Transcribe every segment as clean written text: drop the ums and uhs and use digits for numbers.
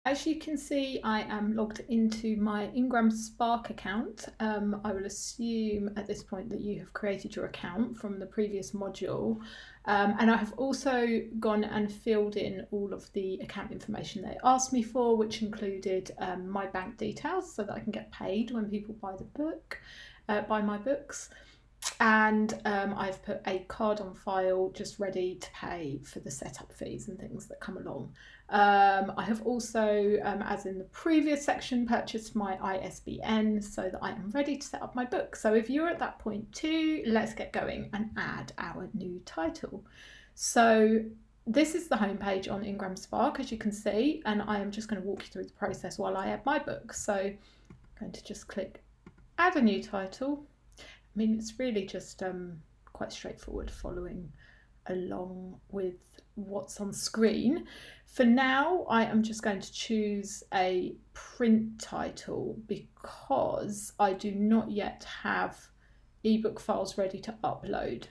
as you can see, I am logged into my Ingram Spark account. I will assume at this point that you have created your account from the previous module. And I have also gone and filled in all of the account information they asked me for, which included my bank details so that I can get paid when people buy the book, buy my books. And I've put a card on file just ready to pay for the setup fees and things that come along. I have also, as in the previous section, purchased my Isbn so that I am ready to set up my book. So if you're at that point too, let's get going and add our new title. So this is the homepage on Ingram Spark, as you can see, and I am just going to walk you through the process while I add my book. So I'm going to just click add a new title. I mean, it's really just quite straightforward, following along with what's on screen. For now, I am just going to choose a print title because I do not yet have ebook files ready to upload.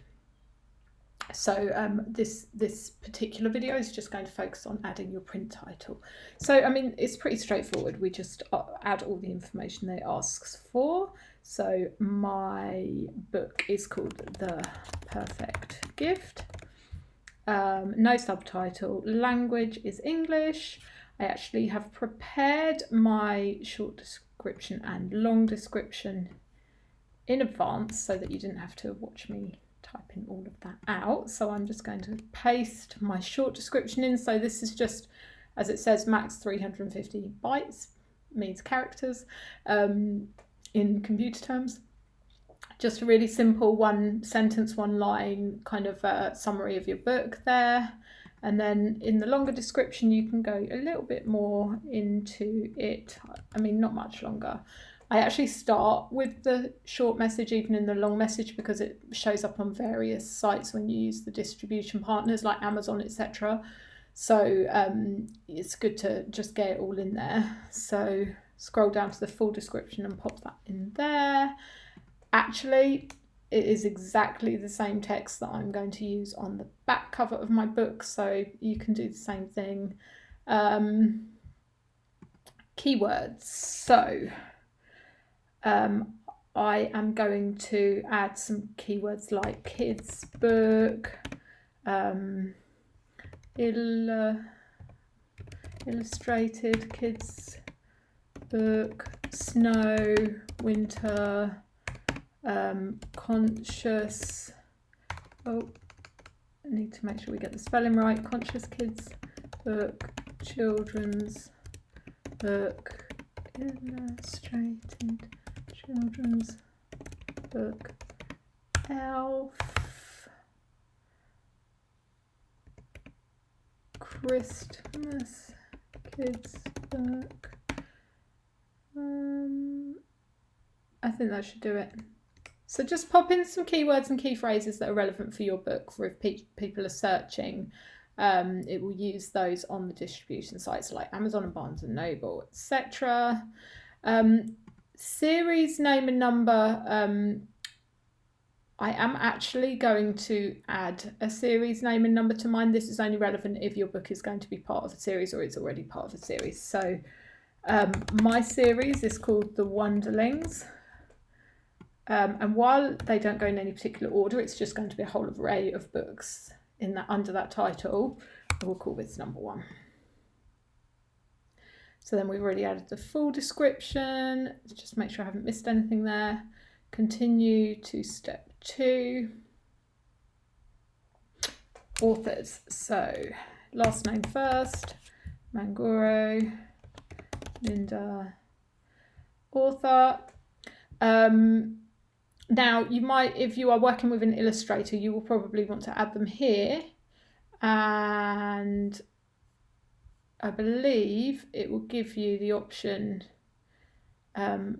So this particular video is just going to focus on adding your print title. So, I mean, it's pretty straightforward. We just add all the information they ask for. So my book is called The Perfect Gift. No subtitle. Language is English. I actually have prepared my short description and long description in advance so that you didn't have to watch me typing all of that out. So I'm just going to paste my short description in. So this is just, as it says, max 350 bytes, means characters in computer terms. Just a really simple one sentence, one line kind of summary of your book there. And then in the longer description, you can go a little bit more into it. I mean, not much longer. I actually start with the short message, even in the long message, because it shows up on various sites when you use the distribution partners like Amazon, etc. So it's good to just get it all in there. So scroll down to the full description and pop that in there. Actually, it is exactly the same text that I'm going to use on the back cover of my book, so you can do the same thing. Keywords. So I am going to add some keywords like kids book, illustrated kids book, snow, winter, conscious, I need to make sure we get the spelling right, conscious kids book, children's book, illustrated children's book, elf, Christmas kids book. I think that should do it. So just pop in some keywords and key phrases that are relevant for your book, for if people are searching. It will use those on the distribution sites like Amazon and Barnes and Noble, etc. Series name and number. I am actually going to add a series name and number to mine. This is only relevant if your book is going to be part of a series or it's already part of a series. So my series is called The Wonderlings. And while they don't go in any particular order, it's just going to be a whole array of books in that under that title. We'll call this number 1. So then we've already added the full description. Just make sure I haven't missed anything there. Continue to step 2. Authors. So last name first. Mangoro, Linda, author. Now you might, if you are working with an illustrator, you will probably want to add them here, and I believe it will give you the option here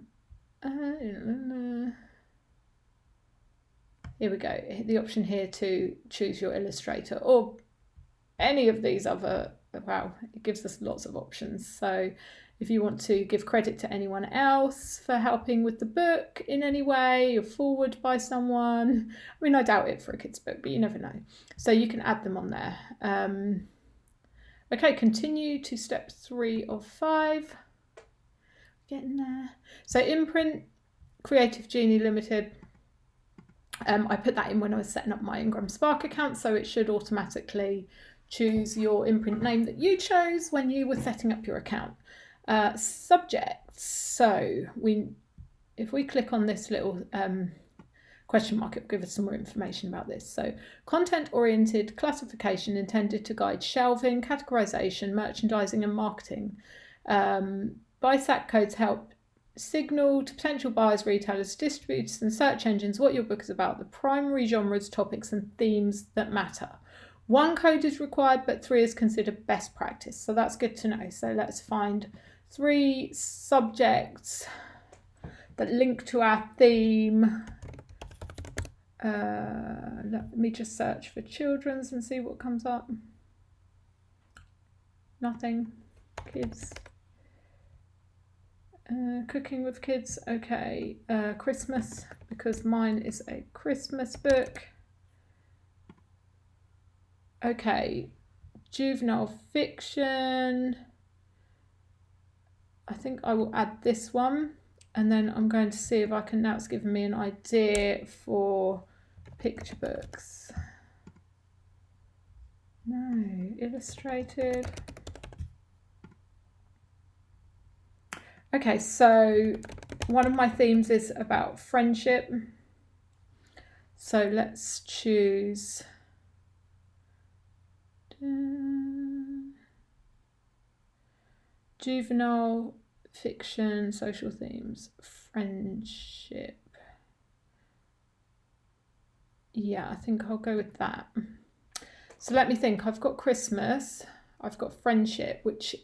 we go, the option here to choose your illustrator, or any of these other, wow, it gives us lots of options. So if you want to give credit to anyone else for helping with the book in any way, or forward by someone, I mean, I doubt it for a kid's book, but you never know. So you can add them on there. Okay, continue to step 3 of 5. Getting there. So imprint, Creative Genie Limited. I put that in when I was setting up my Ingram Spark account, so it should automatically choose your imprint name that you chose when you were setting up your account. Subjects. So if we click on this little question mark, it will give us some more information about this. So content-oriented classification intended to guide shelving, categorization, merchandising and marketing. BISAC codes help signal to potential buyers, retailers, distributors and search engines what your book is about, the primary genres, topics and themes that matter. 1 code is required, but 3 is considered best practice. So that's good to know. So let's find 3 subjects that link to our theme. Let me just search for children's and see what comes up. Nothing. Kids. Cooking with kids. Okay. Christmas, because mine is a Christmas book. Okay. Juvenile fiction. I think I will add this one. And then I'm going to see if I can, now it's given me an idea for picture books. No, illustrated. Okay, so one of my themes is about friendship. So let's choose juvenile fiction, social themes, friendship. Yeah, I think I'll go with that. So let me think. I've got Christmas, I've got friendship, which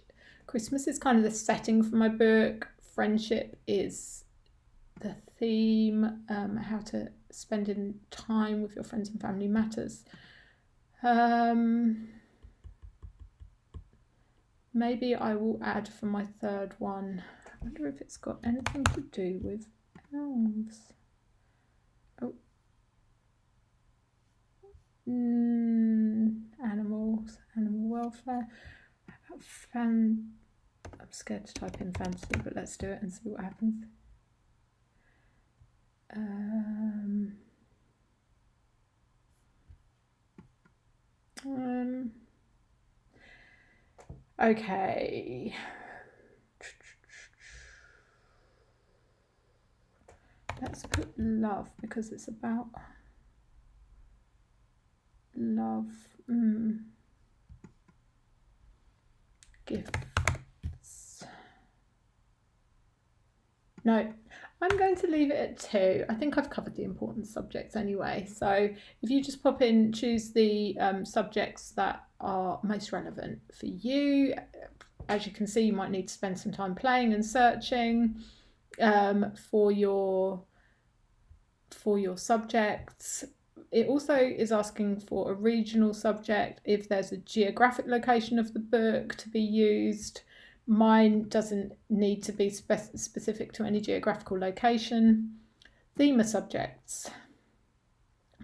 Christmas is kind of the setting for my book. Friendship is the theme, how to spend in time with your friends and family matters. Maybe I will add for my 3rd one. I wonder if it's got anything to do with elves. Oh. Animals, animal welfare. I'm scared to type in fantasy, but let's do it and see what happens. Okay. Let's put love because it's about love. Gifts. No, I'm going to leave it at 2. I think I've covered the important subjects anyway. So if you just pop in, choose the subjects that are most relevant for you. As you can see, you might need to spend some time playing and searching for your subjects. It also is asking for a regional subject if there's a geographic location of the book to be used. Mine doesn't need to be specific to any geographical location. Theme of subjects.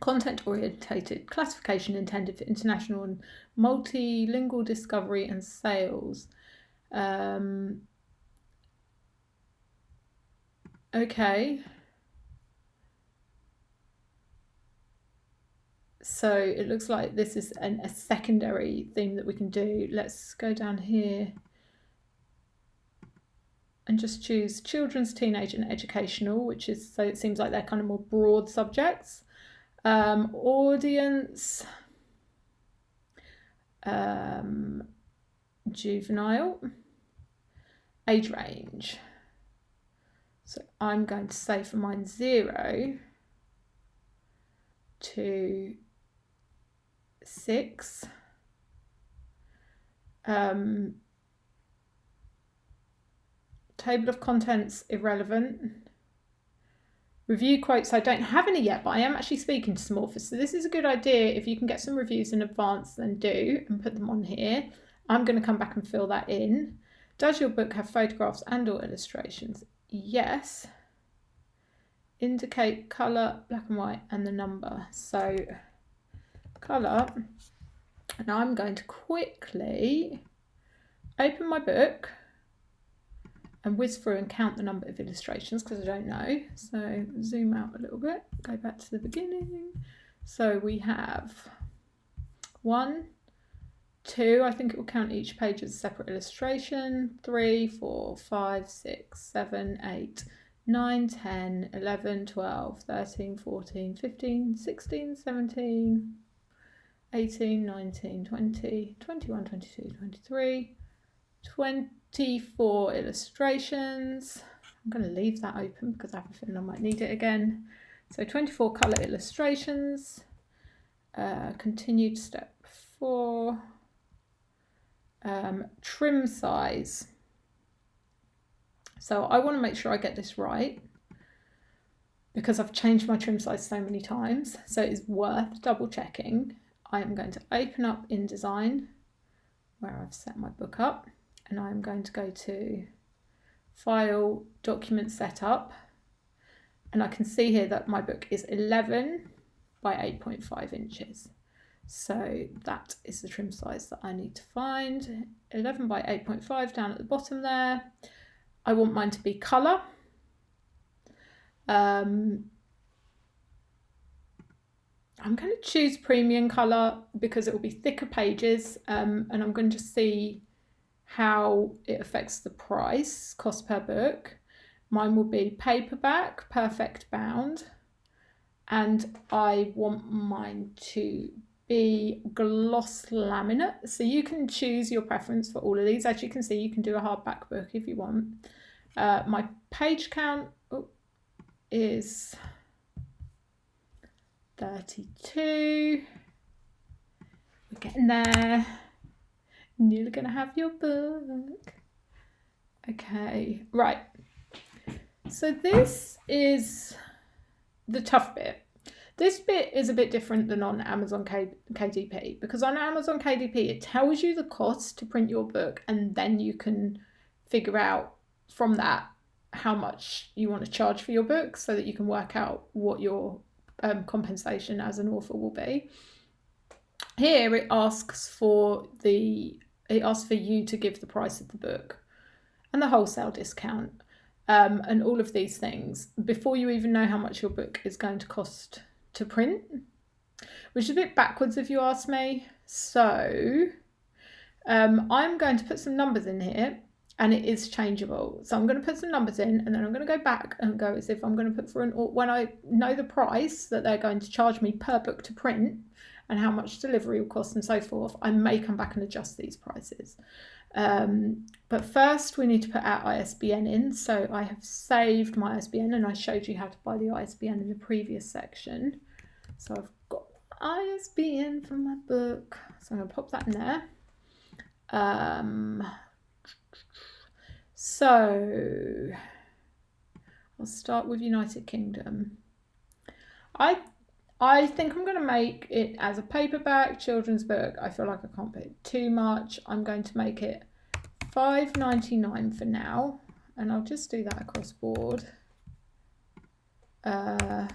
Content-orientated classification intended for international and multilingual discovery and sales. Okay. So it looks like this is a secondary theme that we can do. Let's go down here and just choose children's, teenage and educational, which is, so it seems like they're kind of more broad subjects. Audience, juvenile, age range. So I'm going to say for mine 0 to 6. Table of contents irrelevant. Review quotes, I don't have any yet, but I am actually speaking to some authors. So this is a good idea. If you can get some reviews in advance, then do and put them on here. I'm going to come back and fill that in. Does your book have photographs and or illustrations? Yes. Indicate colour, black and white, and the number. So colour, and I'm going to quickly open my book and whiz through and count the number of illustrations because I don't know. So zoom out a little bit, go back to the beginning. So we have 1, 2, I think it will count each page as a separate illustration, 3, 4, 5, 6, 7, 8, 9, 10, 11, 12, 13, 14, 15, 16, 17, 18, 19, 20, 21, 22, 23, 24 illustrations. I'm going to leave that open because I have a feeling I might need it again. So 24 colour illustrations. Continued step 4. Trim size. So I want to make sure I get this right because I've changed my trim size so many times. So it's worth double checking. I am going to open up InDesign where I've set my book up, and I'm going to go to File, Document Setup, and I can see here that my book is 11 by 8.5 inches. So that is the trim size that I need to find. 11 by 8.5 down at the bottom there. I want mine to be colour. I'm going to choose premium colour because it will be thicker pages, and I'm going to see how it affects the price, cost per book. Mine will be paperback, perfect bound, and I want mine to be gloss laminate. So you can choose your preference for all of these. As you can see, you can do a hardback book if you want. My page count is 32. We're getting there. You're gonna have your book. Okay, right. So this is the tough bit. This bit is a bit different than on Amazon KDP, because on Amazon KDP, it tells you the cost to print your book, and then you can figure out from that how much you want to charge for your book so that you can work out what your compensation as an author will be. Here it asks for you to give the price of the book and the wholesale discount and all of these things before you even know how much your book is going to cost to print, which is a bit backwards if you ask me. So I'm going to put some numbers in here, and it is changeable. So I'm going to put some numbers in, and then I'm going to go back and go as if I'm going to put for when I know the price that they're going to charge me per book to print and how much delivery will cost and so forth, I may come back and adjust these prices. But first we need to put our ISBN in. So I have saved my ISBN, and I showed you how to buy the ISBN in the previous section. So I've got ISBN from my book. So I'm going to pop that in there. So I'll start with United Kingdom. I think I'm going to make it as a paperback children's book. I feel like I can't put it too much. I'm going to make it $5.99 for now, and I'll just do that across board. I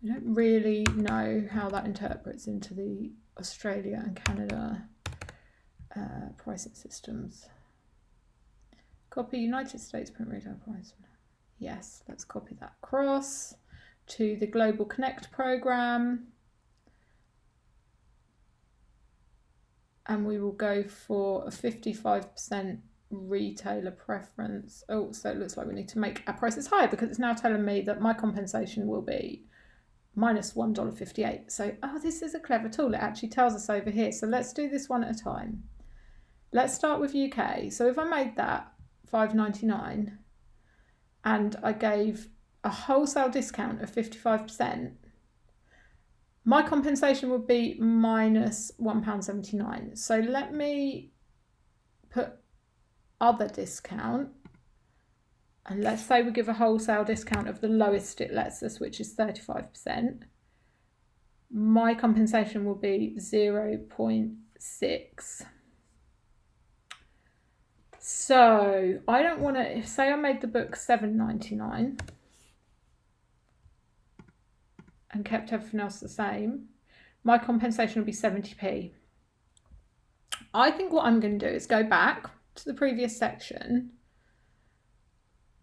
don't really know how that interprets into the Australia and Canada pricing systems. Copy United States print retail price. Yes, let's copy that across to the Global Connect program. And we will go for a 55% retailer preference. Oh, so it looks like we need to make our prices higher because it's now telling me that my compensation will be minus $1.58. So, oh, this is a clever tool. It actually tells us over here. So let's do this one at a time. Let's start with UK. So if I made that $5.99 and I gave a wholesale discount of 55%, my compensation would be minus £1.79. So let me put other discount, and let's say we give a wholesale discount of the lowest it lets us, which is 35%. My compensation will be 0.6. So I don't want to, say I made the book $7.99 and kept everything else the same, my compensation will be 70p. I think what I'm going to do is go back to the previous section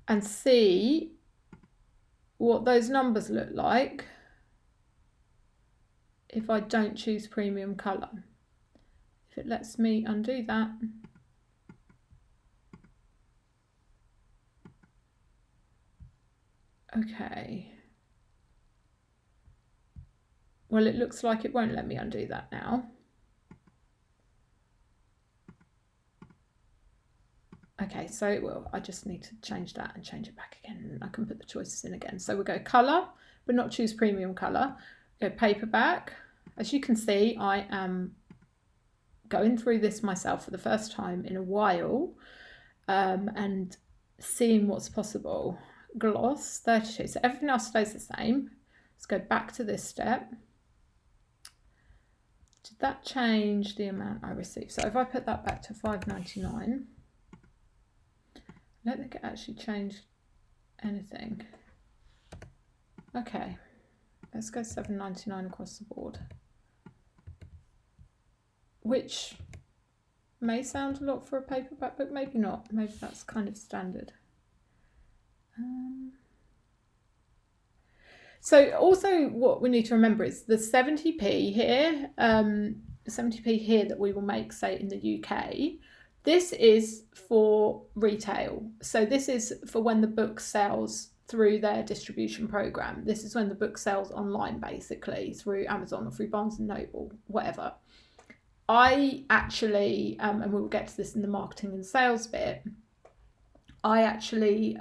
and see what those numbers look like if I don't choose premium colour. If it lets me undo that. Okay. Well, it looks like it won't let me undo that now. Okay, so it will. I just need to change that and change it back again. And I can put the choices in again. So we'll go colour, but not choose premium colour. Go paperback. As you can see, I am going through this myself for the first time in a while and seeing what's possible. Gloss 32. So everything else stays the same. Let's go back to this step. Did that change the amount I received? So if I put that back to $5.99, I don't think it actually changed anything. Okay, let's go $7.99 across the board, which may sound a lot for a paperback book, maybe not. Maybe that's kind of standard. So also what we need to remember is the 70p here, the 70p here that we will make, say, in the UK, this is for retail. So this is for when the book sells through their distribution program. This is when the book sells online, basically, through Amazon or through Barnes & Noble, whatever. I actually, and we will get to this in the marketing and sales bit, I actually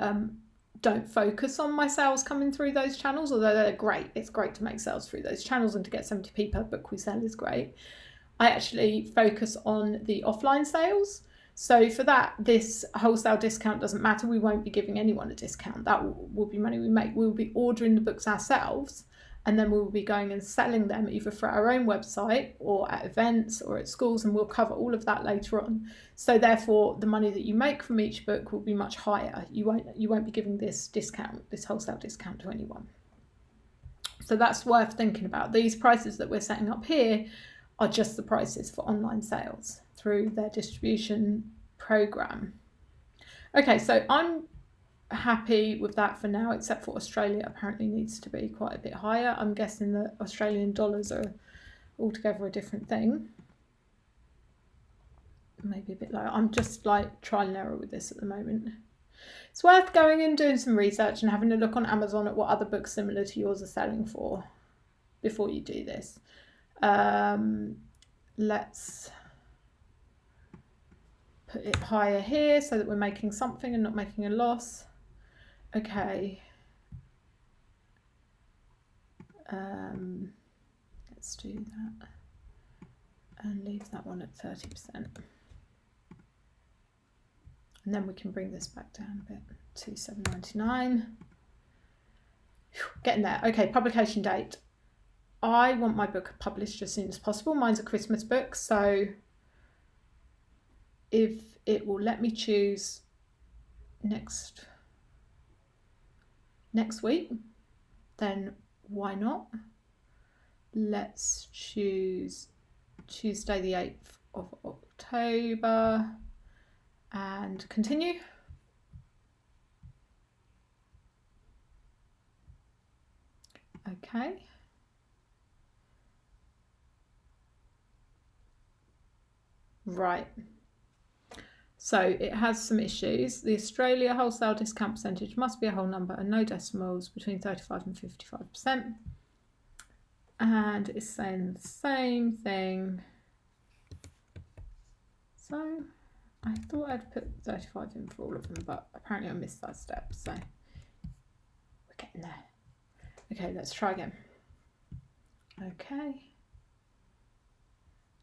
don't focus on my sales coming through those channels, although they're great. It's great to make sales through those channels, and to get 70p per book we sell is great. I actually focus on the offline sales. So for that, this wholesale discount doesn't matter. We won't be giving anyone a discount. That will be money we make. We'll be ordering the books ourselves, and then we'll be going and selling them either for our own website or at events or at schools, and we'll cover all of that later on. So therefore, the money that you make from each book will be much higher. You won't be giving this discount, this wholesale discount, to anyone. So that's worth thinking about. These prices that we're setting up here are just the prices for online sales through their distribution program. Okay, so I'm happy with that for now, except for Australia apparently needs to be quite a bit higher. I'm guessing that Australian dollars are altogether a different thing. Maybe a bit lower. I'm just like trial and error with this at the moment. It's worth going and doing some research and having a look on Amazon at what other books similar to yours are selling for before you do this. Let's put it higher here so that we're making something and not making a loss. Okay. Let's do that and leave that one at 30%. And then we can bring this back down a bit to $7.99. Getting there. Okay, publication date. I want my book published as soon as possible. Mine's a Christmas book, so if it will let me choose next week, then why not? Let's choose Tuesday the 8th of October and continue. Okay. Right. So it has some issues. The Australia wholesale discount percentage must be a whole number and no decimals, between 35 and 55%. And it's saying the same thing. So I thought I'd put 35 in for all of them, but apparently I missed that step. So we're getting there. Okay, let's try again. Okay.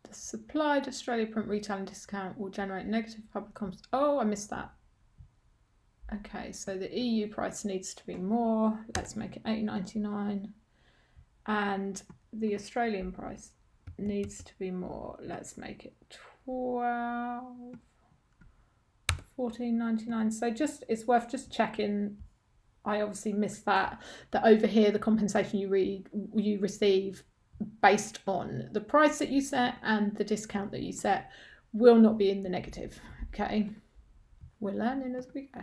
The supplied Australia print retailing discount will generate negative public comments. Oh, I missed that. Okay, so the EU price needs to be more. Let's make it $8.99. And the Australian price needs to be more. Let's make it $14.99. So it's worth just checking. I obviously missed that over here the compensation you receive based on the price that you set and the discount that you set will not be in the negative. Okay, we're learning as we go.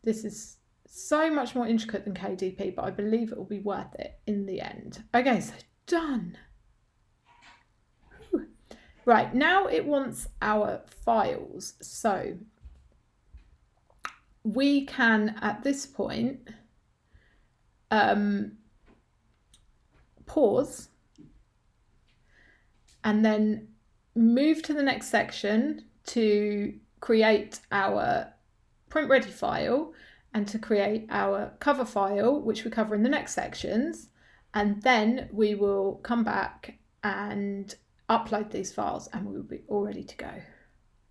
This is so much more intricate than KDP, but I believe it will be worth it in the end. Okay, so done. Whew. Right, now it wants our files. So we can, at this point, pause and then move to the next section to create our print ready file and to create our cover file, which we cover in the next sections. And then we will come back and upload these files and we will be all ready to go.